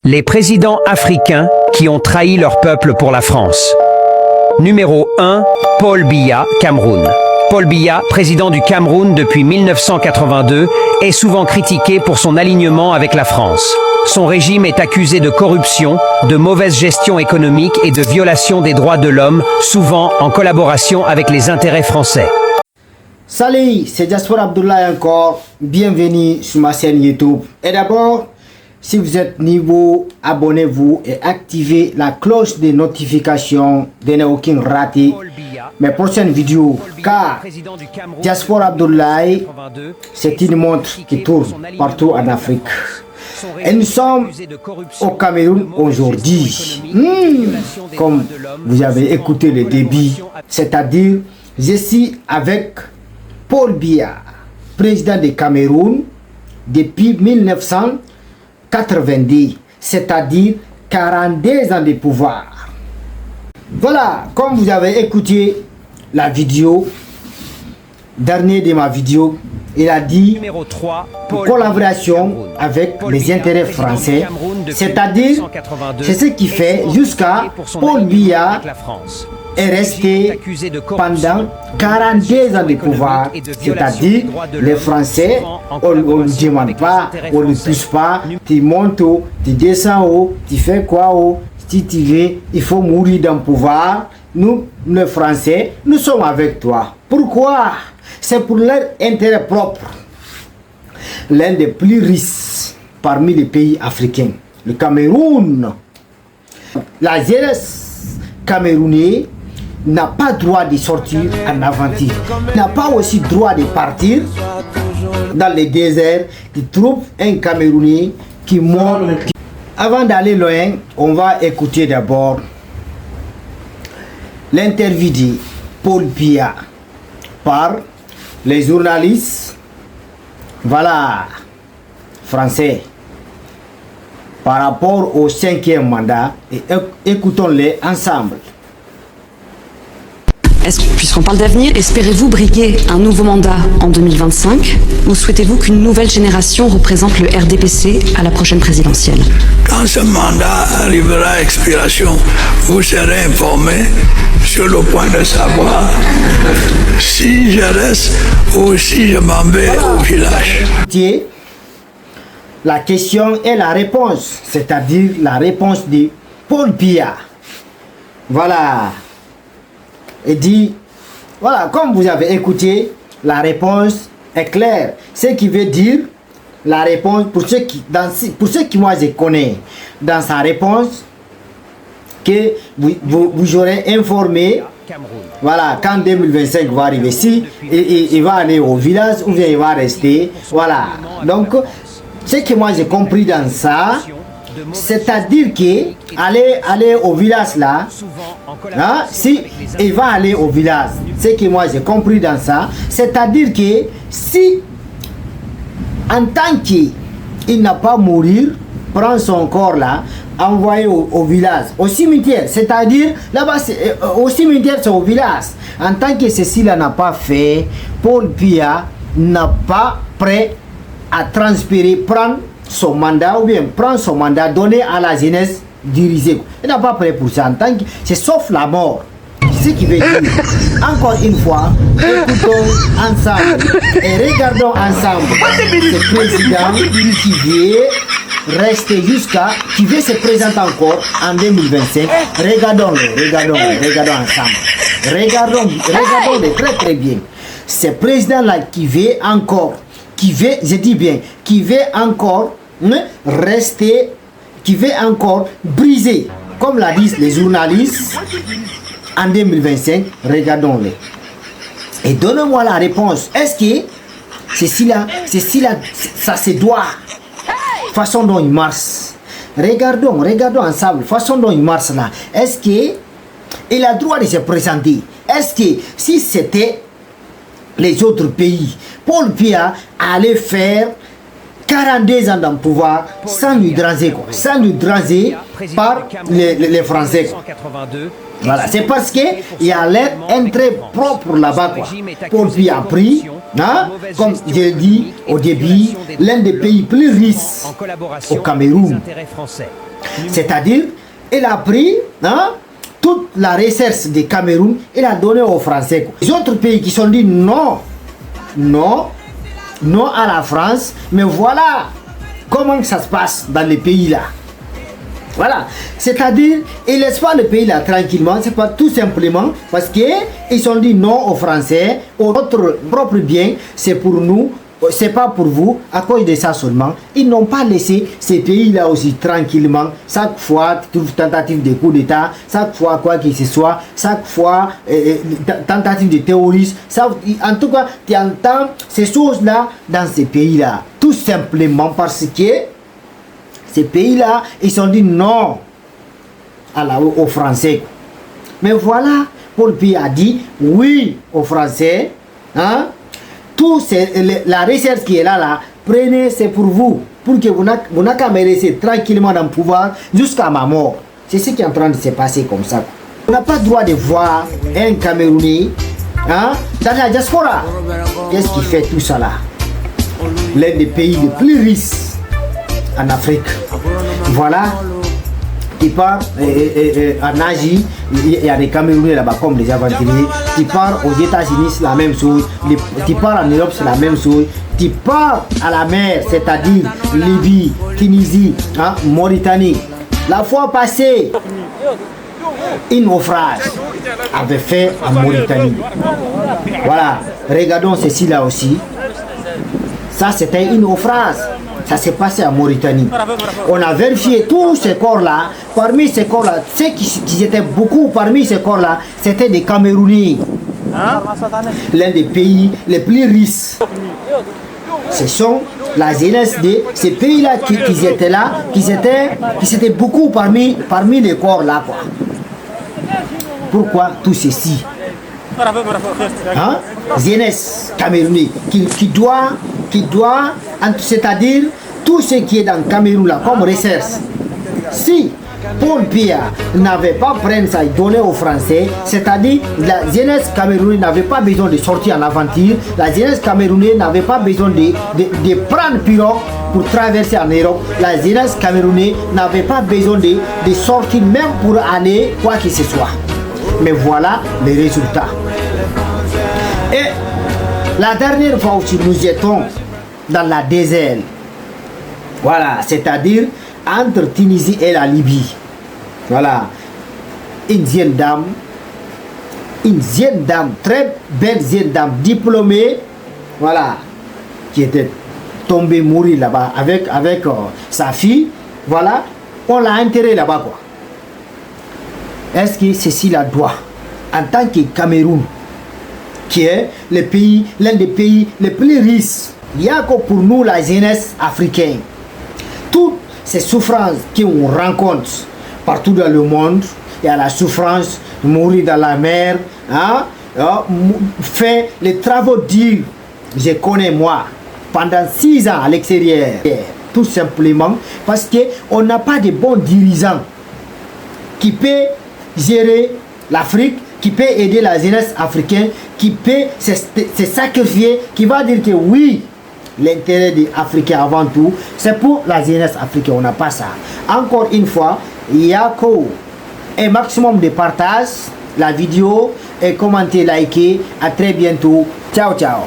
Les présidents africains qui ont trahi leur peuple pour la France. Numéro 1, Paul Biya, Cameroun. Paul Biya, président du Cameroun depuis 1982, est souvent critiqué pour son alignement avec la France. Son régime est accusé de corruption, de mauvaise gestion économique et de violation des droits de l'homme, souvent en collaboration avec les intérêts français. Salut, c'est Diaspora Abdoulaye encore. Bienvenue sur ma chaîne YouTube. Et d'abord, si vous êtes nouveau, abonnez-vous et activez la cloche de notification de ne aucun rater mes prochaines vidéos. Car Diaspora Abdoulaye, c'est une montre qui tourne partout en Afrique. Et nous sommes au Cameroun aujourd'hui. Comme vous avez écouté le début, c'est-à-dire, je suis avec Paul Biya, président du Cameroun depuis 1990, c'est-à-dire 42 ans de pouvoir. Voilà, comme vous avez écouté la vidéo, dernier de ma vidéo, il a dit Numéro 3, collaboration avec les intérêts français, c'est-à-dire, c'est ce qui fait jusqu'à Paul Biya est resté pendant 42 ans de pouvoir, c'est-à-dire les Français, on ne demande pas, on ne touche pas, tu montes haut, tu descends haut, tu fais quoi haut, si tu veux, il faut mourir dans le pouvoir. Nous, les Français, nous sommes avec toi. Pourquoi? C'est pour leur intérêt propre. L'un des plus riches parmi les pays africains, le Cameroun. La jeunesse camerounaise n'a pas droit de sortir en aventure, n'a pas aussi droit de partir dans les déserts. Tu trouves un Camerounais qui monte. Avant d'aller loin, on va écouter d'abord l'interview de Paul Biya par les journalistes, voilà, français, par rapport au 5e mandat, et écoutons-les ensemble. Puisqu'on parle d'avenir, espérez-vous briguer un nouveau mandat en 2025 ou souhaitez-vous qu'une nouvelle génération représente le RDPC à la prochaine présidentielle? Quand ce mandat arrivera à expiration, vous serez informé sur le point de savoir si je reste ou si je m'en vais au village. La question et la réponse, c'est-à-dire la réponse de Paul Biya. Voilà. Et dit, voilà, comme vous avez écouté, la réponse est claire. Ce qui veut dire, la réponse, pour ceux qui moi je connais, dans sa réponse, que vous aurez informé, voilà, quand 2025 va arriver, si il va aller au village ou bien il va rester, voilà. Donc, ce que moi j'ai compris dans ça, c'est-à-dire que aller au village là, hein, si il va aller au village, ce que moi j'ai compris dans ça, c'est-à-dire que si en tant qu'il n'a pas mourir, prend son corps là, envoyé au village, au cimetière, c'est-à-dire là-bas, au cimetière c'est au village. En tant que ceci là n'a pas fait, Paul Biya n'a pas prêt à transpirer, prendre son mandat ou bien prendre son mandat donné à la jeunesse dirigée. Il n'a pas prêt pour ça. En tant que c'est sauf la mort. Ce qui veut dire, encore une fois, écoutons ensemble et regardons ensemble ce président qui veut rester qui veut se présenter encore en 2025. Regardons ensemble. Regardons très bien. Ce président-là qui veut encore, je dis bien, qui veut encore rester, qui veut encore briser, comme l'a dit les journalistes, en 2025, regardons-les. Et donnez-moi la réponse. Est-ce que ça se doit, façon dont il marche. Regardons ensemble, façon dont il marche là. Est-ce qu'il a le droit de se présenter? Est-ce que si c'était les autres pays, Paul Biya allait faire 42 ans dans le pouvoir sans lui draser, sans lui draser par les Français. Voilà, c'est parce qu'il y a l'intérêt propre là-bas. Paul Biya a pris, hein, comme je l'ai dit au début, l'un des pays plus riches au Cameroun. C'est-à-dire, il a pris toute la recherche du Cameroun, il a donné aux Français. Les autres pays qui sont dit non, non, non à la France, mais voilà comment ça se passe dans les pays là. Voilà, c'est-à-dire, ils ne laissent pas le pays là tranquillement, c'est pas tout simplement parce qu'ils sont dit non aux Français, notre propre bien, c'est pour nous, c'est pas pour vous, à cause de ça seulement. Ils n'ont pas laissé ces pays là aussi tranquillement, chaque fois, tentative de coup d'État, chaque fois quoi que ce soit, chaque fois, tentative de terrorisme, en tout cas, tu entends ces choses là dans ces pays là, tout simplement parce que ces pays-là, ils sont dit non aux Français. Mais voilà, Paul Biya a dit oui aux Français. Hein? La recherche qui est là, prenez, c'est pour vous. Pour que vous n'ayez qu'à me laisser tranquillement dans le pouvoir jusqu'à ma mort. C'est ce qui est en train de se passer comme ça. On n'a pas le droit de voir un Camerounais dans la diaspora. Qu'est-ce qui fait tout ça là? L'un des pays les plus riches en Afrique. Voilà, tu pars en Asie, il y a des Camerounais là-bas comme les aventuriers. Tu pars aux États-Unis, c'est la même chose. Tu pars en Europe, c'est la même chose. Tu pars à la mer, c'est-à-dire Libye, Tunisie, Mauritanie. La fois passée, un naufrage avait fait en Mauritanie. Voilà, regardons ceci là aussi. Ça, c'était une naufrage. Ça s'est passé en Mauritanie. On a vérifié tous ces corps-là. Parmi ces corps-là, ceux qui étaient beaucoup parmi ces corps-là, c'était des Camerounais. L'un des pays les plus riches. Ce sont la jeunesse de ces pays-là qui étaient là, qui étaient beaucoup parmi les corps-là. Pourquoi tout ceci? Jeunesse camerounais qui doit, c'est-à-dire tout ce qui est dans le Cameroun là, comme recherche. Si Paul Biya n'avait pas pris ça et donné aux Français, c'est-à-dire la jeunesse camerounaise n'avait pas besoin de sortir en aventure, la jeunesse camerounaise n'avait pas besoin de prendre pirogue pour traverser en Europe, la jeunesse camerounaise n'avait pas besoin de sortir même pour aller quoi que ce soit. Mais voilà les résultats. Et la dernière fois aussi nous étions dans la désert. Voilà, c'est-à-dire entre Tunisie et la Libye. Voilà, une jeune dame, très belle jeune dame, diplômée, voilà, qui était tombée mourir là-bas avec sa fille. Voilà, on l'a enterrée là-bas quoi. Est-ce que ceci la doit, en tant que Cameroun, qui est l'un des pays les plus riches, il y a que pour nous la jeunesse africaine, toutes ces souffrances qu'on rencontre partout dans le monde, il y a la souffrance de mourir dans la mer, fait les travaux durs, je connais moi, pendant 6 ans à l'extérieur, tout simplement parce qu'on n'a pas de bons dirigeants qui peut gérer l'Afrique, qui peut aider la jeunesse africaine, qui peut se sacrifier, qui va dire que oui, l'intérêt des Africains avant tout, c'est pour la jeunesse africaine, on n'a pas ça. Encore une fois, il y a un maximum de partage, la vidéo, et commenter, liker, à très bientôt, ciao ciao.